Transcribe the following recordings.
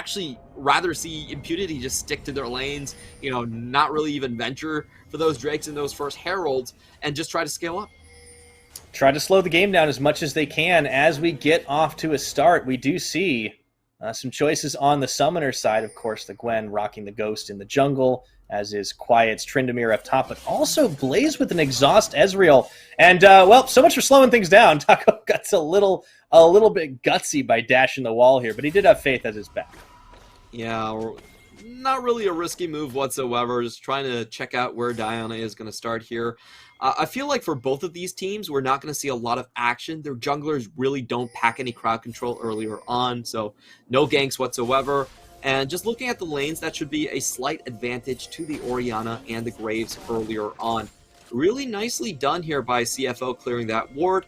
actually rather see Impunity just stick to their lanes, you know, not really even venture for those Drakes and those first Heralds, and just try to scale up. Try to slow the game down as much as they can. As we get off to a start, we do see some choices on the Summoner side. Of course, the Gwen rocking the Ghost in the jungle, as is Quiet's Tryndamere up top, but also Blaze with an Exhaust Ezreal. And, well, so much for slowing things down. Taco got a little bit gutsy by dashing the wall here, but he did have faith as his back. Yeah, not really a risky move whatsoever. Just trying to check out where Diana is going to start here. I feel like for both of these teams, we're not going to see a lot of action. Their junglers really don't pack any crowd control earlier on, so no ganks whatsoever. And just looking at the lanes, that should be a slight advantage to the Orianna and the Graves earlier on. Really nicely done here by CFO clearing that ward.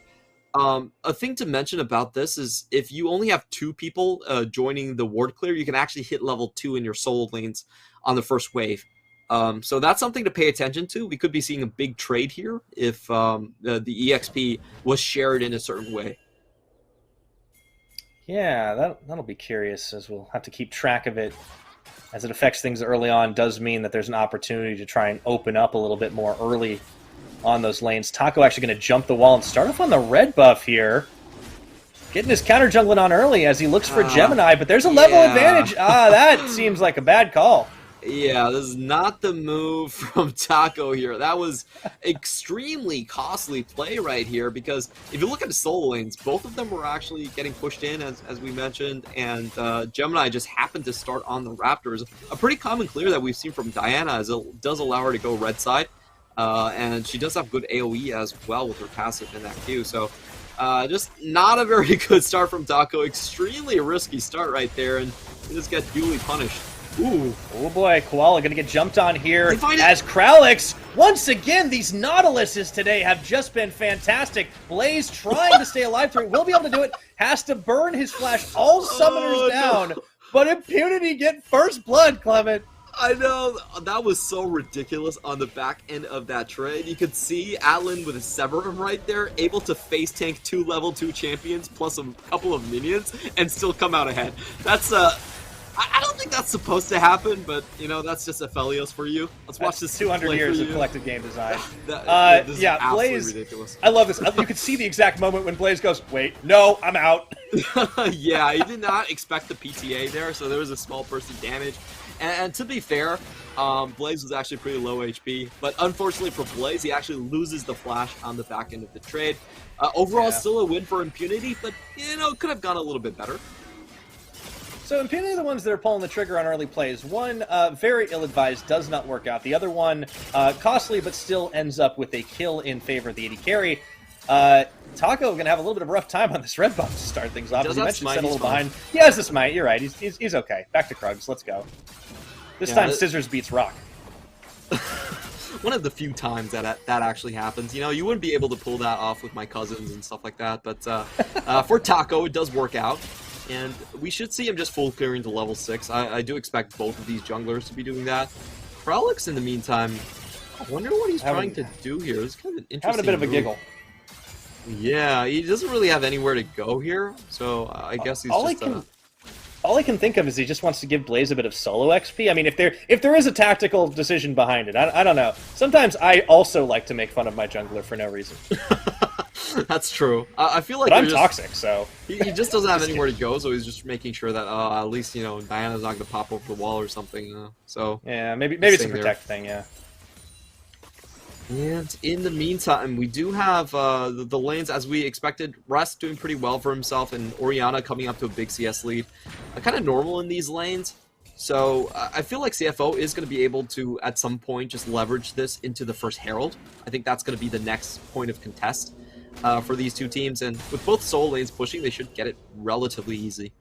A thing to mention about this is if you only have 2 people joining the ward clear, you can actually hit level 2 in your solo lanes on the first wave. So that's something to pay attention to. We could be seeing a big trade here if the EXP was shared in a certain way. Yeah, that'll be curious, as we'll have to keep track of it. As it affects things early on, does mean that there's an opportunity to try and open up a little bit more early on those lanes. Taco actually going to jump the wall and start off on the red buff here. Getting his counter jungling on early as he looks for Gemini, but there's a level advantage. That seems like a bad call. Yeah, this is not the move from Taco here. That was extremely costly play right here, because if you look at the solo lanes, both of them were actually getting pushed in, as we mentioned, and Gemini just happened to start on the Raptors. A pretty common clear that we've seen from Diana, as it does allow her to go red side, and she does have good AoE as well with her passive in that queue, so just not a very good start from Taco. Extremely risky start right there, and you just get duly punished. Ooh. Oh boy, Koala gonna get jumped on here as Kralix. Once again, these Nautiluses today have just been fantastic. Blaze trying to stay alive through it, will be able to do it, has to burn his flash, all summoners down, but Impunity get first blood, Clement. I know, that was so ridiculous on the back end of that trade. You could see Atlan with a Severum right there, able to face tank 2 level 2 champions plus a couple of minions and still come out ahead. That's I don't think that's supposed to happen, but, you know, that's just Aphelios for you. Let's watch this 200 years of collective game design. This yeah, is Blaze, ridiculous. I love this. You could see the exact moment when Blaze goes, wait, no, I'm out. Yeah, he did not expect the PTA there, so there was a small burst of damage. And to be fair, Blaze was actually pretty low HP, but unfortunately for Blaze, he actually loses the flash on the back end of the trade. Overall, still a win for Impunity, but, you know, could have gone a little bit better. So Impunity are the ones that are pulling the trigger on early plays. One, very ill-advised, does not work out. The other one, costly, but still ends up with a kill in favor of the AD carry. Taco going to have a little bit of a rough time on this red buff to start things off. As you mentioned, set a little behind. He has the smite, you're right. He's okay. Back to Krugs, let's go. This time, Scissors beats Rock. One of the few times that actually happens. You know, you wouldn't be able to pull that off with my cousins and stuff like that, but for Taco, it does work out. And we should see him just full clearing to level 6. I do expect both of these junglers to be doing that. For Alex, in the meantime, I wonder what he's trying to do here. It's kind of an interesting having a bit of a giggle. Yeah, he doesn't really have anywhere to go here, so I guess he's all I can think of is he just wants to give Blaze a bit of solo XP. I mean, if there is a tactical decision behind it, I don't know. Sometimes I also like to make fun of my jungler for no reason. That's true. I feel like but I'm toxic, so he just doesn't have anywhere to go, so he's just making sure that at least, you know, Diana's not gonna pop over the wall or something. So yeah, maybe it's a protect thing, yeah. And in the meantime, we do have the lanes as we expected. Rust doing pretty well for himself, and Orianna coming up to a big CS lead. Kind of normal in these lanes. So I feel like CFO is going to be able to, at some point, just leverage this into the first Herald. I think that's going to be the next point of contest for these two teams. And with both solo lanes pushing, they should get it relatively easy.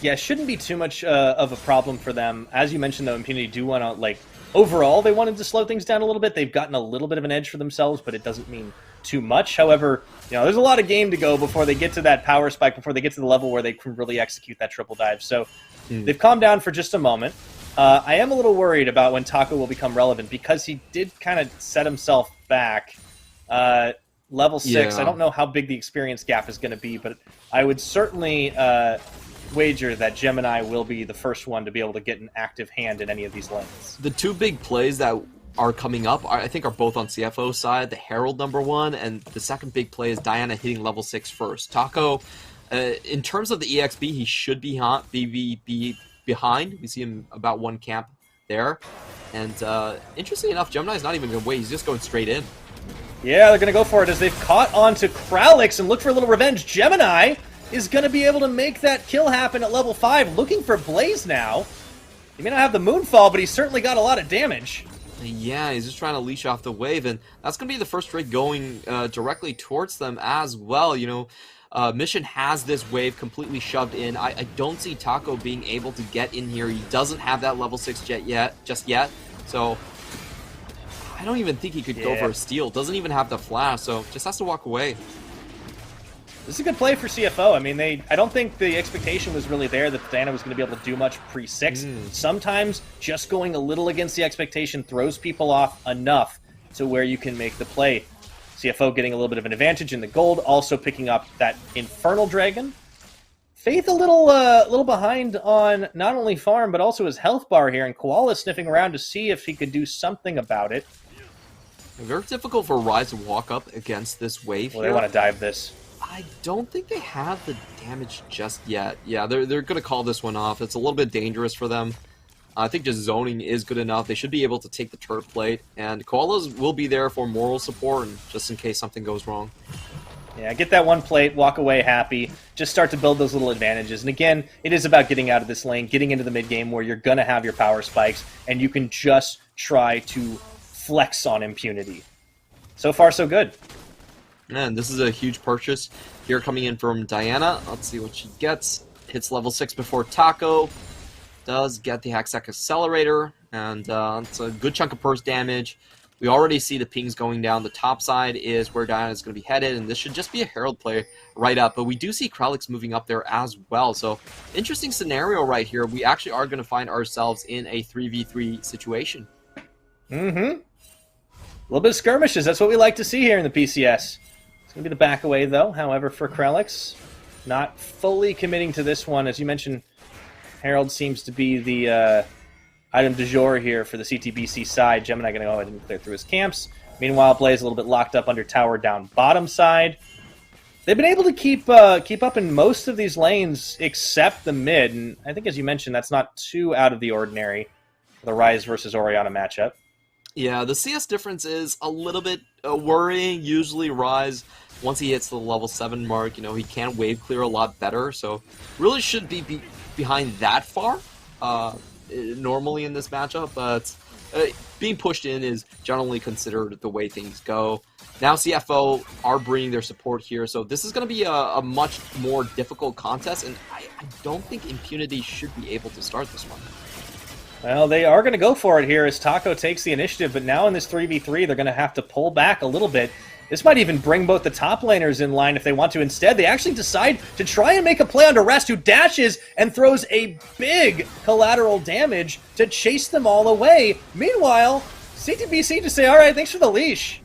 Yeah, shouldn't be too much of a problem for them. As you mentioned, though, Impunity do want to, like, overall, they wanted to slow things down a little bit. They've gotten a little bit of an edge for themselves, but it doesn't mean too much. However, you know, there's a lot of game to go before they get to that power spike, before they get to the level where they can really execute that triple dive. So they've calmed down for just a moment. I am a little worried about when Taco will become relevant, because he did kind of set himself back. Level 6, I don't know how big the experience gap is going to be, but I would certainly wager that Gemini will be the first one to be able to get an active hand in any of these lanes. The two big plays that are coming up, I think, are both on CFO side. The Herald #1, and the second big play is Diana hitting level 6 first. Taco, in terms of the EXP, he should be behind. We see him about 1 camp there. And interestingly enough, Gemini's not even going to wait. He's just going straight in. Yeah, they're going to go for it as they've caught on to Kralix and look for a little revenge. Gemini is going to be able to make that kill happen at level 5, looking for Blaze now. He may not have the Moonfall, but he's certainly got a lot of damage. Yeah, he's just trying to leash off the wave, and that's going to be the first trade going directly towards them as well. You know, Mission has this wave completely shoved in. I don't see Taco being able to get in here. He doesn't have that level 6 jet just yet, so I don't even think he could go for a steal. Doesn't even have the flash, so just has to walk away. This is a good play for CFO. I mean, I don't think the expectation was really there that Diana was going to be able to do much pre-6. Sometimes just going a little against the expectation throws people off enough to where you can make the play. CFO getting a little bit of an advantage in the gold, also picking up that Infernal Dragon. Faith a little behind on not only farm, but also his health bar here, and Koala sniffing around to see if he could do something about it. Very difficult for Rise to walk up against this wave here. They want to dive this. I don't think they have the damage just yet. Yeah, they're going to call this one off. It's a little bit dangerous for them. I think just zoning is good enough. They should be able to take the turret plate, and Koalas will be there for moral support and just in case something goes wrong. Yeah, get that one plate, walk away happy, just start to build those little advantages. And again, it is about getting out of this lane, getting into the mid game where you're going to have your power spikes, and you can just try to flex on Impunity. So far, so good. And this is a huge purchase here coming in from Diana. Let's see what she gets. Hits level 6 before Taco. Does get the Hextech Accelerator, and it's a good chunk of burst damage. We already see the pings going down. The top side is where Diana is going to be headed, and this should just be a Herald play right up. But we do see Kralix moving up there as well. So, interesting scenario right here. We actually are going to find ourselves in a 3v3 situation. A little bit of skirmishes. That's what we like to see here in the PCS. It's going to be the back away, though. However, for Kralix, not fully committing to this one. As you mentioned, Herald seems to be the item du jour here for the CTBC side. Gemini going to go ahead and clear through his camps. Meanwhile, Blaze a little bit locked up under tower down bottom side. They've been able to keep up in most of these lanes except the mid. And I think, as you mentioned, that's not too out of the ordinary for the Rise versus Orianna matchup. Yeah, the CS difference is a little bit worrying. Usually Rise, once he hits the level 7 mark, you know, he can wave clear a lot better. So really should be behind that far normally in this matchup. But being pushed in is generally considered the way things go. Now CFO are bringing their support here. So this is going to be a much more difficult contest. And I don't think Impunity should be able to start this one. Well, they are going to go for it here as Taco takes the initiative, but now in this 3v3, they're going to have to pull back a little bit. This might even bring both the top laners in line if they want to. Instead, they actually decide to try and make a play onto Rest, who dashes and throws a big collateral damage to chase them all away. Meanwhile, CTBC just say, all right, thanks for the leash.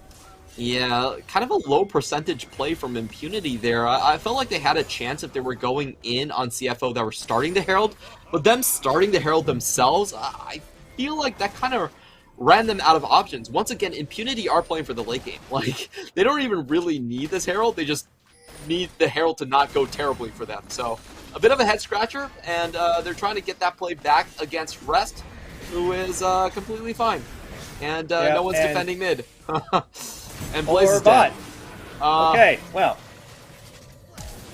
Yeah, kind of a low percentage play from Impunity there. I felt like they had a chance if they were going in on CFO that were starting the Herald, but them starting the Herald themselves, I feel like that kind of ran them out of options. Once again, Impunity are playing for the late game. Like, they don't even really need this Herald, they just need the Herald to not go terribly for them. So, a bit of a head scratcher, and they're trying to get that play back against Rest, who is completely fine. And no one's defending mid. And Blaze is dead. Okay, well.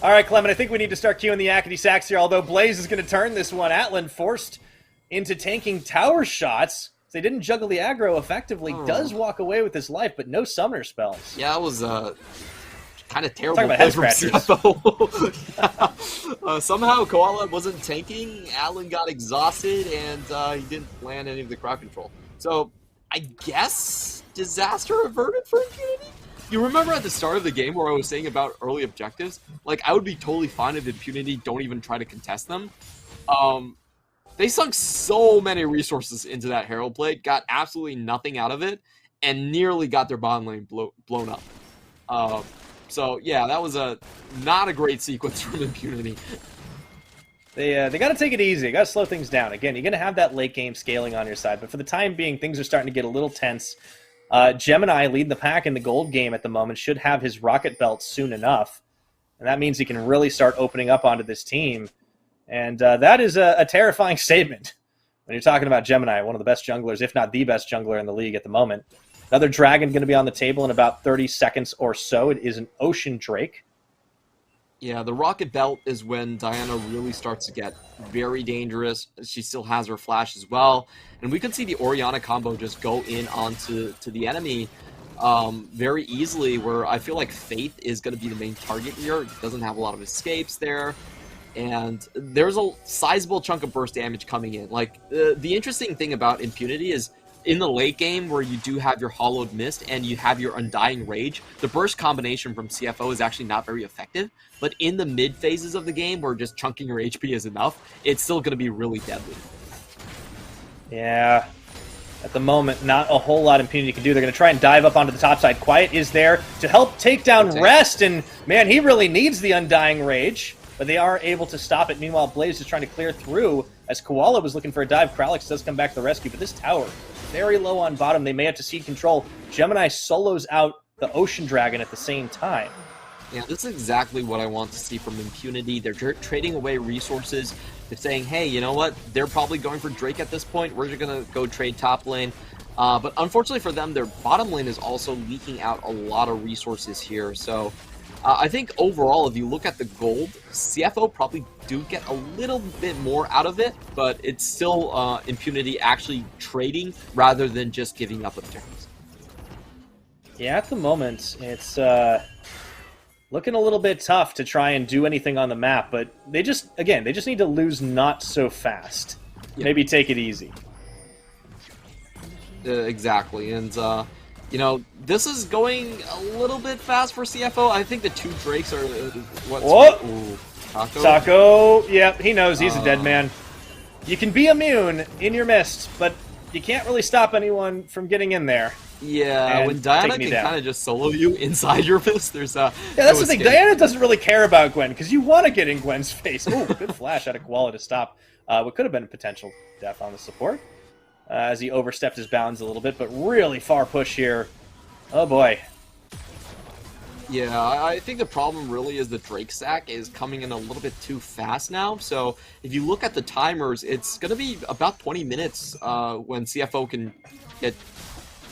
All right, Clement, I think we need to start queuing the Yakety Sacks here, although Blaze is going to turn this one. Atlan forced into tanking tower shots. They didn't juggle the aggro effectively. Does walk away with his life, but no summoner spells. Yeah, it was kind of terrible play from CFO. Somehow Koala wasn't tanking, Atlan got exhausted, and he didn't land any of the crowd control. So, I guess disaster averted for Impunity? You remember at the start of the game where I was saying about early objectives? Like, I would be totally fine if Impunity don't even try to contest them. They sunk so many resources into that Herald plate, got absolutely nothing out of it, and nearly got their bottom lane blown up. So, yeah, that was not a great sequence from Impunity. They got to take it easy. They got to slow things down. Again, you're going to have that late game scaling on your side, but for the time being, things are starting to get a little tense. Gemini, leading the pack in the gold game at the moment, should have his rocket belt soon enough, and that means he can really start opening up onto this team. And that is a terrifying statement when you're talking about Gemini, one of the best junglers, if not the best jungler in the league at the moment. Another dragon going to be on the table in about 30 seconds or so. It is an Ocean Drake. Yeah, the rocket belt is when Diana really starts to get very dangerous. She still has her flash as well. And we could see the Orianna combo just go in onto the enemy very easily, where I feel like Faith is going to be the main target here. Doesn't have a lot of escapes there. And there's a sizable chunk of burst damage coming in. Like, the interesting thing about Impunity is in the late game where you do have your Hollowed Mist and you have your Undying Rage, the burst combination from CFO is actually not very effective. But in the mid phases of the game where just chunking your HP is enough, it's still going to be really deadly. Yeah, at the moment, not a whole lot Impunity can do. They're going to try and dive up onto the top side. Quiet is there to help take down Rest, and man, he really needs the Undying Rage. But they are able to stop it. Meanwhile, Blaze is trying to clear through as Koala was looking for a dive. Kralix does come back to the rescue, but this tower very low on bottom. They may have to cede control. Gemini solos out the Ocean Dragon at the same time. Yeah, this is exactly what I want to see from Impunity. They're trading away resources. They're saying, hey, you know what? They're probably going for Drake at this point. We're just going to go trade top lane. But unfortunately for them, their bottom lane is also leaking out a lot of resources here. So I think overall, if you look at the gold, CFO probably do get a little bit more out of it, but it's still Impunity actually trading rather than just giving up objectives. Yeah, at the moment, it's looking a little bit tough to try and do anything on the map, but they just need to lose not so fast. Yep. Maybe take it easy. Exactly, and you know, this is going a little bit fast for CFO. I think the two Drakes are... What? Ooh, Taco? Taco, yep, he knows he's a dead man. You can be immune in your mist, but you can't really stop anyone from getting in there. Yeah, when Diana can kind of just solo you inside your fist, there's yeah, that's the thing. Diana doesn't really care about Gwen, because you want to get in Gwen's face. Ooh, good flash out of Koala to stop what could have been a potential death on the support. As he overstepped his bounds a little bit, but really far push here. Oh boy. Yeah, I think the problem really is the Drake sack is coming in a little bit too fast now. So if you look at the timers, it's going to be about 20 minutes when CFO can get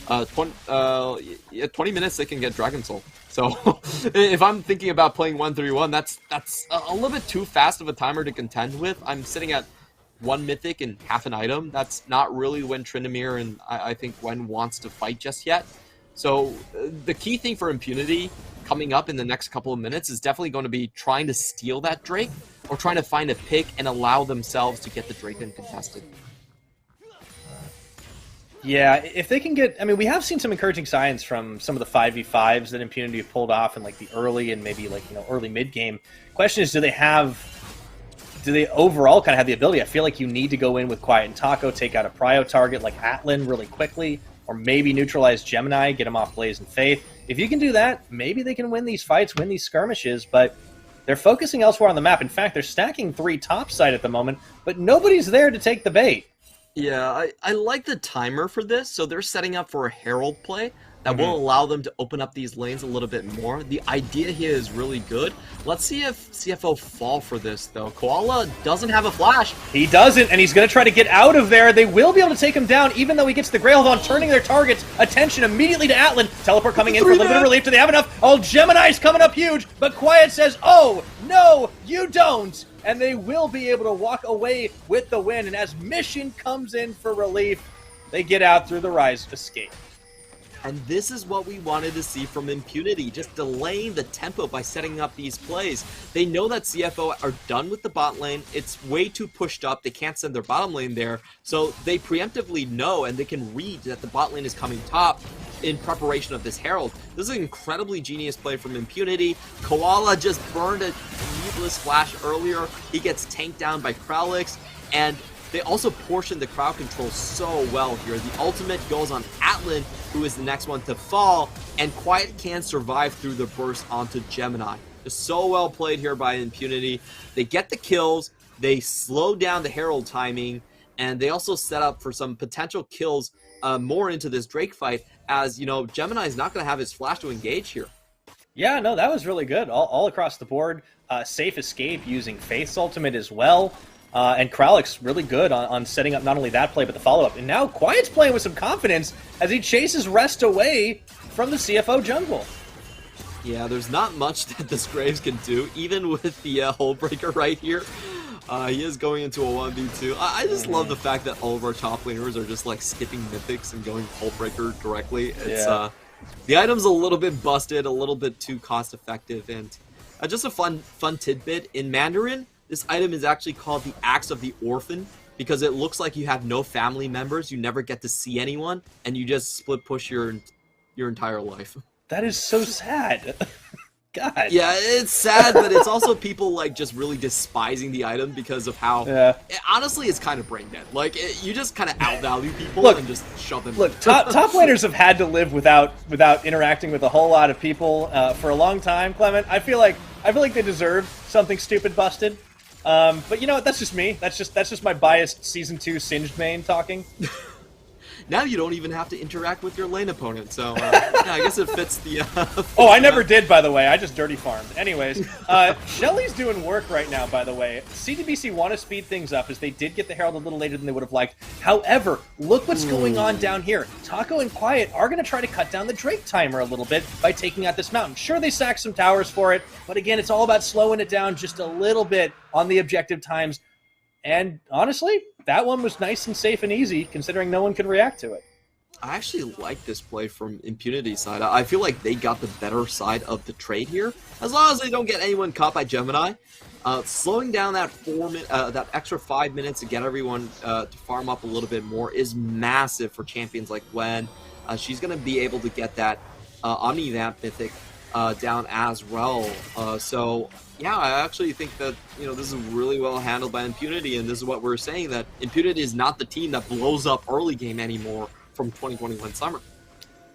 20 minutes they can get Dragon Soul. So if I'm thinking about playing 1-3-1, that's a little bit too fast of a timer to contend with. I'm sitting at 1 mythic and half an item. That's not really when Tryndamere and I think Gwen wants to fight just yet. So the key thing for Impunity coming up in the next couple of minutes is definitely going to be trying to steal that Drake or trying to find a pick and allow themselves to get the Drake uncontested. Yeah, if they can get... I mean, we have seen some encouraging signs from some of the 5v5s that Impunity have pulled off in like the early and maybe like, you know, early mid-game. Question is, do they overall kind of have the ability? I feel like you need to go in with Quiet and Taco, take out a prio target like Atlan really quickly, or maybe neutralize Gemini, get him off Blaze and Faith. If you can do that, maybe they can win these fights, win these skirmishes, but they're focusing elsewhere on the map. In fact, they're stacking 3 topside at the moment, but nobody's there to take the bait. Yeah, I like the timer for this, so they're setting up for a Herald play that will allow them to open up these lanes a little bit more. The idea here is really good. Let's see if CFO fall for this, though. Koala doesn't have a flash. He doesn't, and he's going to try to get out of there. They will be able to take him down, even though he gets the Grail on, turning their target's attention immediately to Atlan. Teleport coming in for a little bit of relief. Do they have enough? Oh, Gemini's coming up huge, but Quiet says, oh, no, you don't. And they will be able to walk away with the win. And as Mission comes in for relief, they get out through the Rise escape. And this is what we wanted to see from Impunity, just delaying the tempo by setting up these plays. They know that CFO are done with the bot lane. It's way too pushed up. They can't send their bottom lane there. So they preemptively know and they can read that the bot lane is coming top in preparation of this Herald. This is an incredibly genius play from Impunity. Koala just burned a needless flash earlier. He gets tanked down by Kralix, and they also portion the crowd control so well here. The ultimate goes on Atlan, who is the next one to fall, and Quiet can survive through the burst onto Gemini. Just so well played here by Impunity. They get the kills. They slow down the Herald timing, and they also set up for some potential kills more into this Drake fight, as, you know, Gemini is not going to have his flash to engage here. Yeah, no, that was really good. All across the board. Safe escape using Faith's ultimate as well. And Krallick's really good on setting up not only that play, but the follow-up. And now Quiet's playing with some confidence as he chases Rest away from the CFO jungle. Yeah, there's not much that this Graves can do, even with the Hullbreaker right here. He is going into a 1v2. I just love the fact that all of our top laners are just like skipping Mythics and going Hullbreaker directly. It's the item's a little bit busted, a little bit too cost effective, and just a fun tidbit. In Mandarin, this item is actually called the Axe of the Orphan because it looks like you have no family members, you never get to see anyone, and you just split push your entire life. That is so sad. God. Yeah, it's sad, but it's also people like just really despising the item because of how. Honestly, it's kind of brain dead. Like you just kind of outvalue people and just shove them. Look, top laners have had to live without interacting with a whole lot of people for a long time. Clement, I feel like they deserve something stupid busted. But you know what? That's just me. That's just my biased Season 2 Singed main talking. Now you don't even have to interact with your lane opponent, so yeah, I guess it fits the... Oh, I never did, by the way. I just dirty farmed. Anyways, Shelly's doing work right now, by the way. CTBC want to speed things up, as they did get the Herald a little later than they would have liked. However, look what's going on down here. Taco and Quiet are going to try to cut down the Drake timer a little bit by taking out this mountain. Sure, they sacked some towers for it, but again, it's all about slowing it down just a little bit on the objective times. And honestly, that one was nice and safe and easy, considering no one could react to it. I actually like this play from Impunity's side. I feel like they got the better side of the trade here, as long as they don't get anyone caught by Gemini. Slowing down that that extra 5 minutes to get everyone to farm up a little bit more is massive for champions like Gwen. She's going to be able to get that Omni-Vamp Mythic down as well. So yeah, I actually think that, you know, this is really well handled by Impunity, and this is what we're saying, that Impunity is not the team that blows up early game anymore from 2021 summer.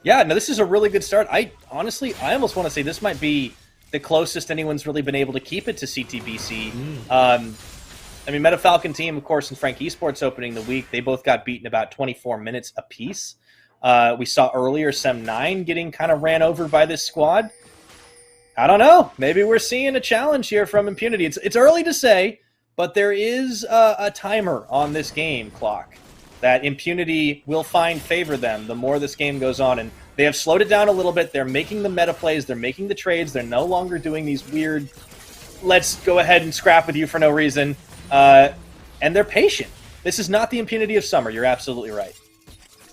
Yeah, no, this is a really good start. I almost want to say this might be the closest anyone's really been able to keep it to CTBC. I mean, Meta Falcon team, of course, and Frank Esports opening the week, they both got beaten about 24 minutes apiece. We saw earlier Sem9 getting kind of ran over by this squad. I don't know. Maybe we're seeing a challenge here from Impunity. It's early to say, but there is a timer on this game clock that Impunity will find favor them the more this game goes on. And they have slowed it down a little bit. They're making the meta plays. They're making the trades. They're no longer doing these weird, let's go ahead and scrap with you for no reason. And they're patient. This is not the Impunity of summer. You're absolutely right.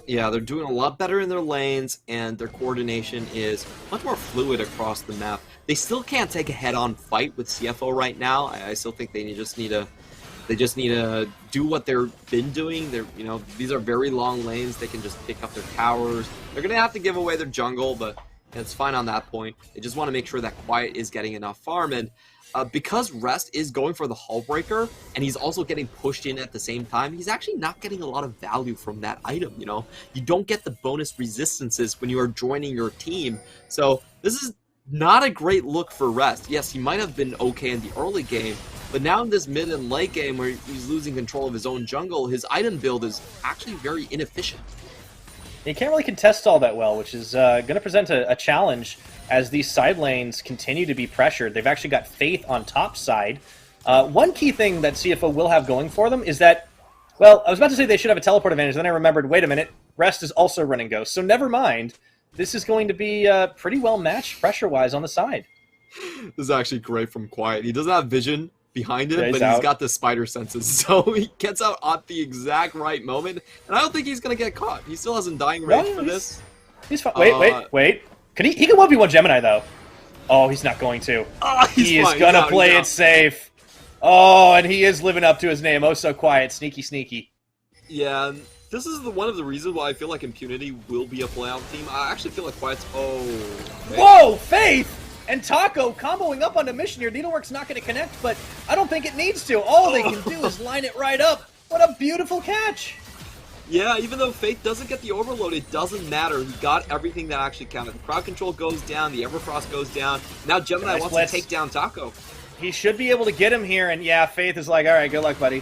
Yeah, they're doing a lot better in their lanes, and their coordination is much more fluid across the map. They still can't take a head-on fight with CFO right now. I still think they just need to do what they've been doing. You know, these are very long lanes. They can just pick up their towers. They're gonna have to give away their jungle, but it's fine on that point. They just want to make sure that Quiet is getting enough farm, and because Rest is going for the Hullbreaker, and he's also getting pushed in at the same time, he's actually not getting a lot of value from that item, you know? You don't get the bonus resistances when you are joining your team, so this is not a great look for Rest. Yes, he might have been okay in the early game, but now in this mid and late game where he's losing control of his own jungle, his item build is actually very inefficient. He can't really contest all that well, which is going to present a challenge as these side lanes continue to be pressured. They've actually got Faith on top side. One key thing that CFO will have going for them is that, well, I was about to say they should have a teleport advantage, then I remembered, wait a minute, Rest is also running Ghost, so never mind. This is going to be pretty well matched pressure-wise on the side. This is actually great from Quiet. He doesn't have vision behind him, but out. He's got the spider senses, so he gets out at the exact right moment, and I don't think he's going to get caught. He still has dying range for this. He's fine. Wait. He can 1v1 Gemini, though. Oh, he's not going to. He is going to play it safe. Oh, and he is living up to his name. Oh, so Quiet. Sneaky. Yeah, this is one of the reasons why I feel like Impunity will be a playoff team. I actually feel like Quiet's... Oh. Faith. Whoa, Faith! And Taco comboing up on the mission here. Needlework's not going to connect, but I don't think it needs to. All they can do is line it right up. What a beautiful catch. Yeah, even though Faith doesn't get the overload, it doesn't matter. He got everything that actually counted. The crowd control goes down, the Everfrost goes down. Now Gemini wants to take down Taco. He should be able to get him here, and yeah, Faith is like, all right, good luck, buddy.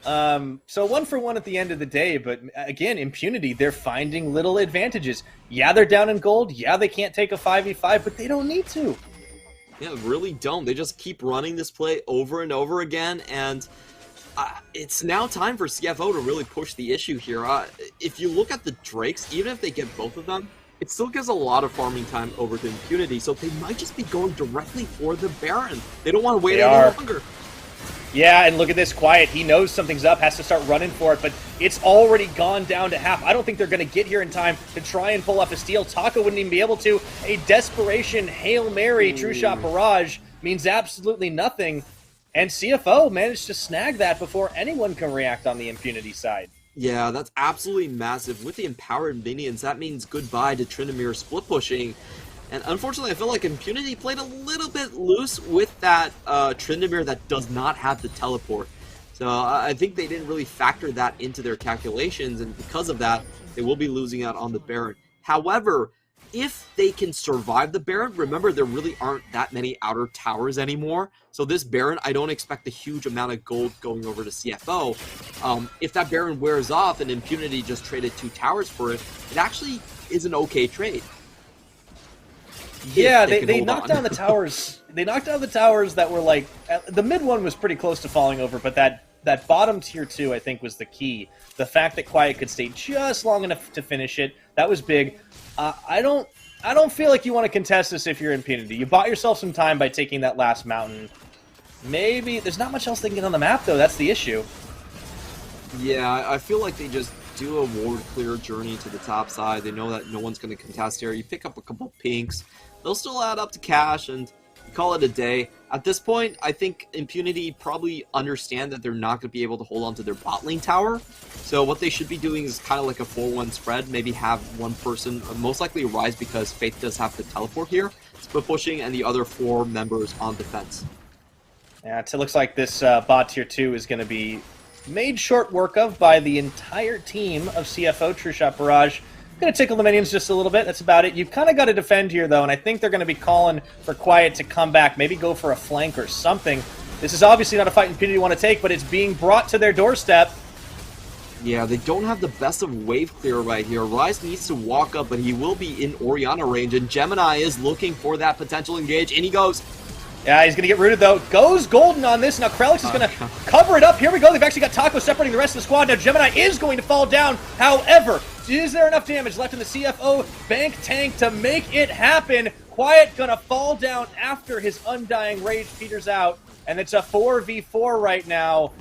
So 1-for-1 at the end of the day, but again, Impunity, they're finding little advantages. Yeah, they're down in gold. Yeah, they can't take a 5v5, but they don't need to. Yeah, really don't. They just keep running this play over and over again, and it's now time for CFO to really push the issue here. If you look at the Drakes, even if they get both of them, it still gives a lot of farming time over to Impunity, so they might just be going directly for the Baron. They don't want to wait any longer. Yeah, and look at this, Quiet. He knows something's up, has to start running for it, but it's already gone down to half. I don't think they're going to get here in time to try and pull off a steal. Taco wouldn't even be able to. A desperation Hail Mary True Shot Barrage means absolutely nothing, and CFO managed to snag that before anyone can react on the Impunity side. Yeah, that's absolutely massive. With the empowered minions, that means goodbye to Tryndamere split pushing. And unfortunately, I feel like Impunity played a little bit loose with that Tryndamere that does not have the teleport. So I think they didn't really factor that into their calculations, and because of that, they will be losing out on the Baron. However, if they can survive the Baron, remember there really aren't that many outer towers anymore. So this Baron, I don't expect a huge amount of gold going over to CFO. If that Baron wears off and Impunity just traded 2 towers for it, it actually is an okay trade. Yeah, they knocked down the towers. They knocked down the towers that were like... The mid one was pretty close to falling over, but that bottom tier 2, I think, was the key. The fact that Quiet could stay just long enough to finish it, that was big. I don't feel like you want to contest this if you're Impunity. You bought yourself some time by taking that last mountain. Maybe... There's not much else they can get on the map, though. That's the issue. Yeah, I feel like they just do a ward clear journey to the top side. They know that no one's going to contest here. You pick up a couple pinks. They'll still add up to cash and call it a day. At this point, I think Impunity probably understand that they're not going to be able to hold on to their bot lane tower. So what they should be doing is kind of like a 4-1 spread. Maybe have one person, most likely Rise because Faith does have to teleport here, split pushing, and the other 4 members on defense. Yeah, it looks like this bot tier 2 is going to be made short work of by the entire team of CFO True Shot Barrage. Going to tickle the minions just a little bit. That's about it. You've kind of got to defend here, though, and I think they're going to be calling for Quiet to come back, maybe go for a flank or something. This is obviously not a fight Impunity want to take, but it's being brought to their doorstep. Yeah, they don't have the best of wave clear right here. Rise needs to walk up, but he will be in Orianna range, and Gemini is looking for that potential engage, and he goes... Yeah, he's going to get rooted, though. Goes golden on this. Now, Krelix is going to cover it up. Here we go. They've actually got Taco separating the rest of the squad. Now, Gemini is going to fall down. However, is there enough damage left in the CFO bank tank to make it happen? Quiet going to fall down after his Undying Rage peters out. And it's a 4v4 right now.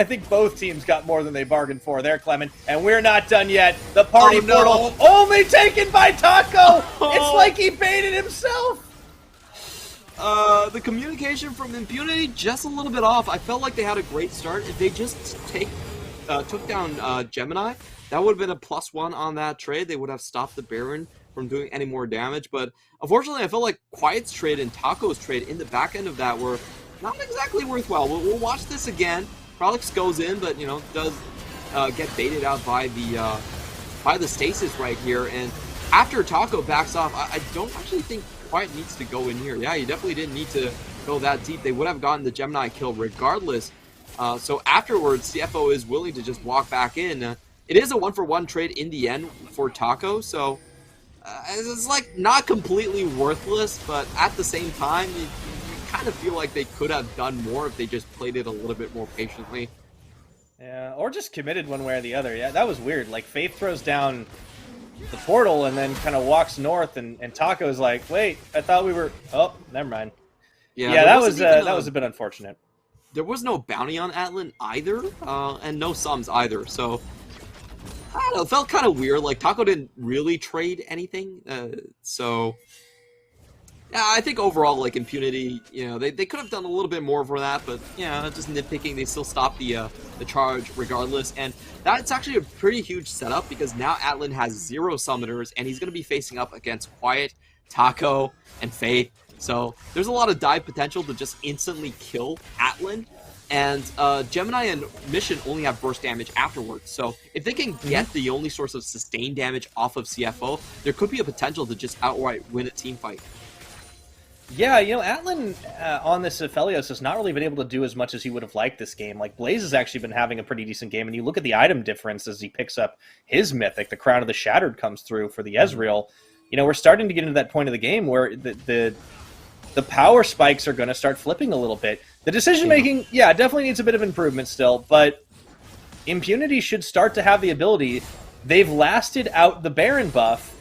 I think both teams got more than they bargained for there, Clement. And we're not done yet. The party portal only taken by Taco. It's like he baited himself. The communication from Impunity just a little bit off. I felt like they had a great start. If they just took down Gemini, that would have been a +1 on that trade. They would have stopped the Baron from doing any more damage. But unfortunately, I felt like Quiet's trade and Taco's trade in the back end of that were not exactly worthwhile. We'll watch this again. Prolix goes in, but does get baited out by the stasis right here. And after Taco backs off, I don't actually think Quiet needs to go in here. Yeah, you definitely didn't need to go that deep. They would have gotten the Gemini kill regardless. So afterwards, CFO is willing to just walk back in. It is a 1-for-1 trade in the end for Taco, so it's like not completely worthless, but at the same time, you kind of feel like they could have done more if they just played it a little bit more patiently. Yeah, or just committed one way or the other. Yeah, that was weird. Like, Faith throws down the portal and then kind of walks north, and Taco's like, wait, I thought we were... Oh, never mind. Yeah, that was a bit unfortunate. There was no bounty on Atlan either, and no sums either, so... I don't know, it felt kind of weird. Like, Taco didn't really trade anything, so... Yeah, I think overall, like, Impunity, they could have done a little bit more for that, but, just nitpicking, they still stopped the charge regardless, and that's actually a pretty huge setup, because now Atlan has 0 summoners, and he's going to be facing up against Quiet, Taco, and Faith, so there's a lot of dive potential to just instantly kill Atlan, and Gemini and Mission only have burst damage afterwards, so if they can get the only source of sustained damage off of CFO, there could be a potential to just outright win a team fight. Yeah, you know, Atlan on this Aphelios has not really been able to do as much as he would have liked this game. Like, Blaze has actually been having a pretty decent game, and you look at the item difference as he picks up his Mythic, the Crown of the Shattered comes through for the Ezreal. You know, we're starting to get into that point of the game where the power spikes are going to start flipping a little bit. The decision-making, yeah, definitely needs a bit of improvement still, but Impunity should start to have the ability. They've lasted out the Baron buff.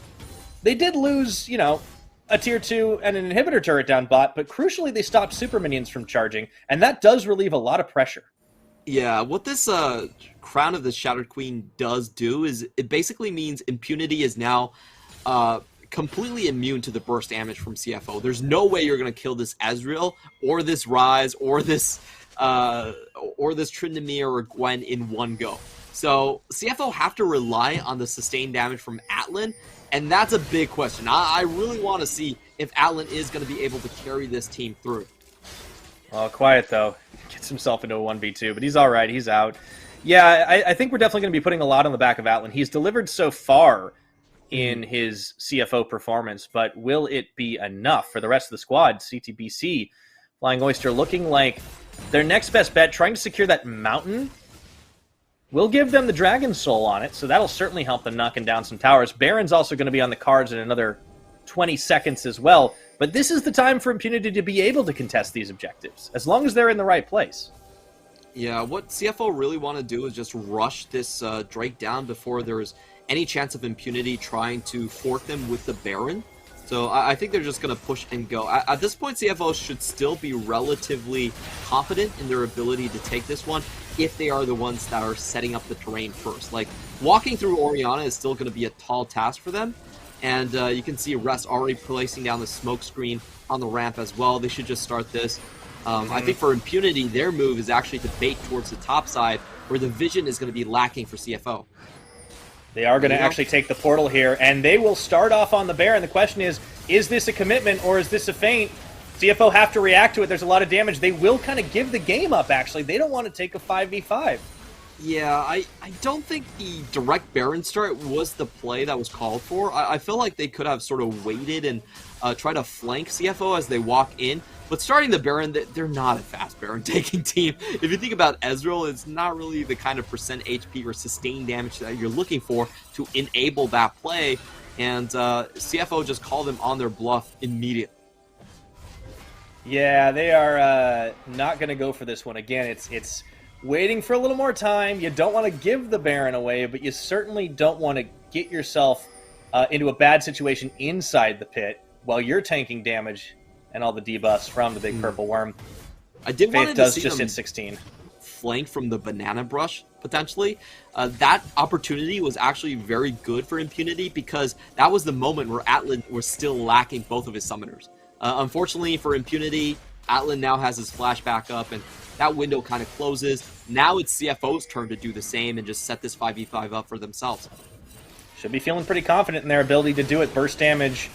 They did lose, you know, a tier 2 and an inhibitor turret down bot, but crucially they stopped super minions from charging, and that does relieve a lot of pressure. Yeah, what this Crown of the Shattered Queen does do is it basically means Impunity is now completely immune to the burst damage from CFO. There's no way you're going to kill this Ezreal or this Ryze or this Tryndamere or Gwen in one go. So CFO have to rely on the sustained damage from Atlan, and that's a big question. I really want to see if Atlan is going to be able to carry this team through. Oh, quiet though. Gets himself into a 1v2, but he's all right. He's out. Yeah, I think we're definitely going to be putting a lot on the back of Atlan. He's delivered so far in his CFO performance, but will it be enough for the rest of the squad? CTBC, Flying Oyster, looking like their next best bet, trying to secure that mountain. We'll give them the Dragon Soul on it, so that'll certainly help them knocking down some towers. Baron's also going to be on the cards in another 20 seconds as well, but this is the time for Impunity to be able to contest these objectives, as long as they're in the right place. Yeah, what CFO really want to do is just rush this Drake down before there's any chance of Impunity trying to fork them with the Baron. So I think they're just going to push and go. At this point, CFO should still be relatively confident in their ability to take this one if they are the ones that are setting up the terrain first. Like, walking through Orianna is still going to be a tall task for them. And you can see Rest already placing down the smoke screen on the ramp as well. They should just start this. I think for Impunity, their move is actually to bait towards the top side, where the vision is going to be lacking for CFO. They are going to actually take the portal here, and they will start off on the Baron. The question is this a commitment or is this a feint? CFO have to react to it. There's a lot of damage. They will kind of give the game up, actually. They don't want to take a 5v5. Yeah, I don't think the direct Baron start was the play that was called for. I feel like they could have sort of waited and try to flank CFO as they walk in. But starting the Baron, they're not a fast Baron taking team. If you think about Ezreal, it's not really the kind of percent HP or sustained damage that you're looking for to enable that play. And CFO just called them on their bluff immediately. Yeah, they are not going to go for this one. Again, it's waiting for a little more time. You don't want to give the Baron away, but you certainly don't want to get yourself into a bad situation inside the pit while you're tanking damage and all the debuffs from the big purple worm. I did want to see just them hit 16. Flank from the banana brush, potentially. That opportunity was actually very good for Impunity because that was the moment where Atlan was still lacking both of his summoners. Unfortunately for Impunity, Atlan now has his flash back up, and that window kind of closes. Now it's CFO's turn to do the same and just set this 5v5 up for themselves. Should be feeling pretty confident in their ability to do it. Burst damage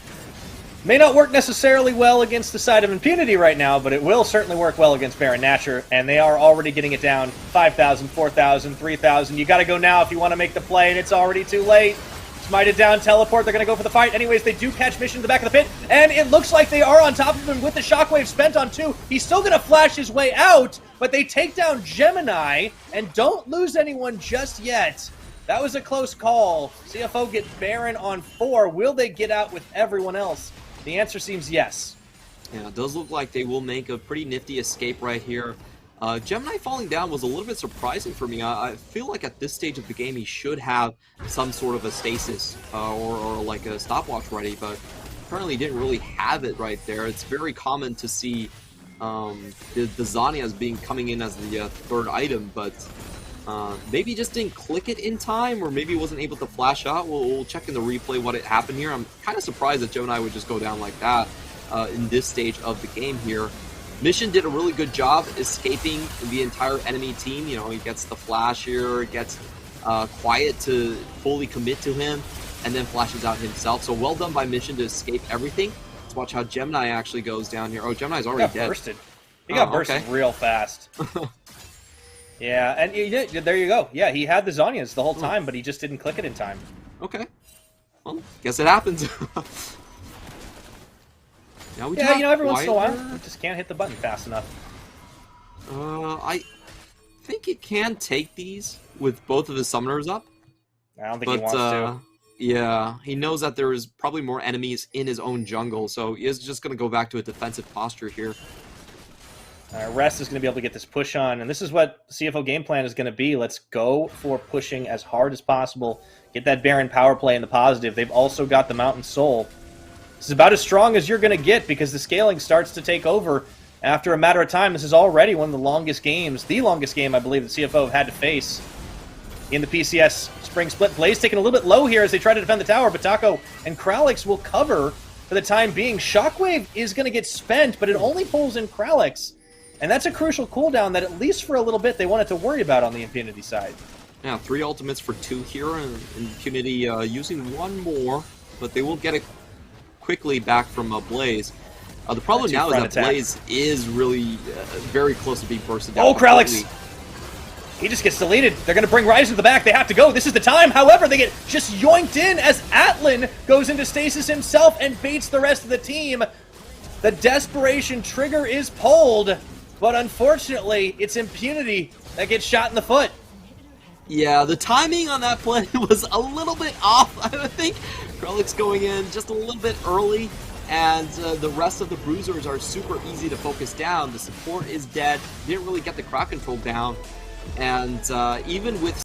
may not work necessarily well against the side of Impunity right now, but it will certainly work well against Baron Nashor, and they are already getting it down. 5,000, 4,000, 3,000. You got to go now if you want to make the play, and it's already too late. Smited down, teleport, they're going to go for the fight. Anyways, they do catch Mission to the back of the pit, and it looks like they are on top of him with the shockwave spent on 2. He's still going to flash his way out, but they take down Gemini and don't lose anyone just yet. That was a close call. CFO gets Baron on 4. Will they get out with everyone else? The answer seems yes. Yeah, it does look like they will make a pretty nifty escape right here. Gemini falling down was a little bit surprising for me. I feel like at this stage of the game he should have some sort of a stasis or like a stopwatch ready, but apparently he didn't really have it right there. It's very common to see the Zhonya's coming in as the third item, but maybe he just didn't click it in time, or maybe he wasn't able to flash out. We'll check in the replay what had happened here. I'm kind of surprised that Gemini would just go down like that in this stage of the game here. Mission did a really good job escaping the entire enemy team. You know, he gets the flash here, gets Quiet to fully commit to him, and then flashes out himself. So well done by Mission to escape everything. Let's watch how Gemini actually goes down here. Oh, Gemini's already dead. Bursted. He got bursted real fast. Yeah, and there you go. Yeah, he had the Zhonya's the whole time, but he just didn't click it in time. Okay. Well, guess it happens. Now we Yeah, you know, every once in a while, Wilder. we just can't hit the button fast enough. I think it can take these with both of his summoners up. I don't think he wants to. Yeah, he knows that there is probably more enemies in his own jungle, so he is just going to go back to a defensive posture here. Rest is going to be able to get this push on, and this is what CFO game plan is going to be. Let's go for pushing as hard as possible. Get that Baron power play in the positive. They've also got the Mountain Soul. This is about as strong as you're going to get because the scaling starts to take over after a matter of time. This is already one of the longest games, the longest game I believe that CFO have had to face in the PCS Spring Split. Blaze taking a little bit low here as they try to defend the tower, but Taco and Kralix will cover for the time being. Shockwave is going to get spent, but it only pulls in Kralix. And that's a crucial cooldown that, at least for a little bit, they wanted to worry about on the Impunity side. Yeah, 3 ultimates for 2 here, and Impunity using 1 more, but they will get it quickly back from Blaze. The problem now is that Blaze is really very close to being bursted down. Oh, Kralix! He just gets deleted. They're going to bring Ryze to the back. They have to go. This is the time. However, they get just yoinked in as Atlan goes into stasis himself and baits the rest of the team. The desperation trigger is pulled. But unfortunately, it's Impunity that gets shot in the foot. Yeah, the timing on that play was a little bit off. I think Kralix going in just a little bit early, and the rest of the bruisers are super easy to focus down. The support is dead. Didn't really get the crowd control down, and even with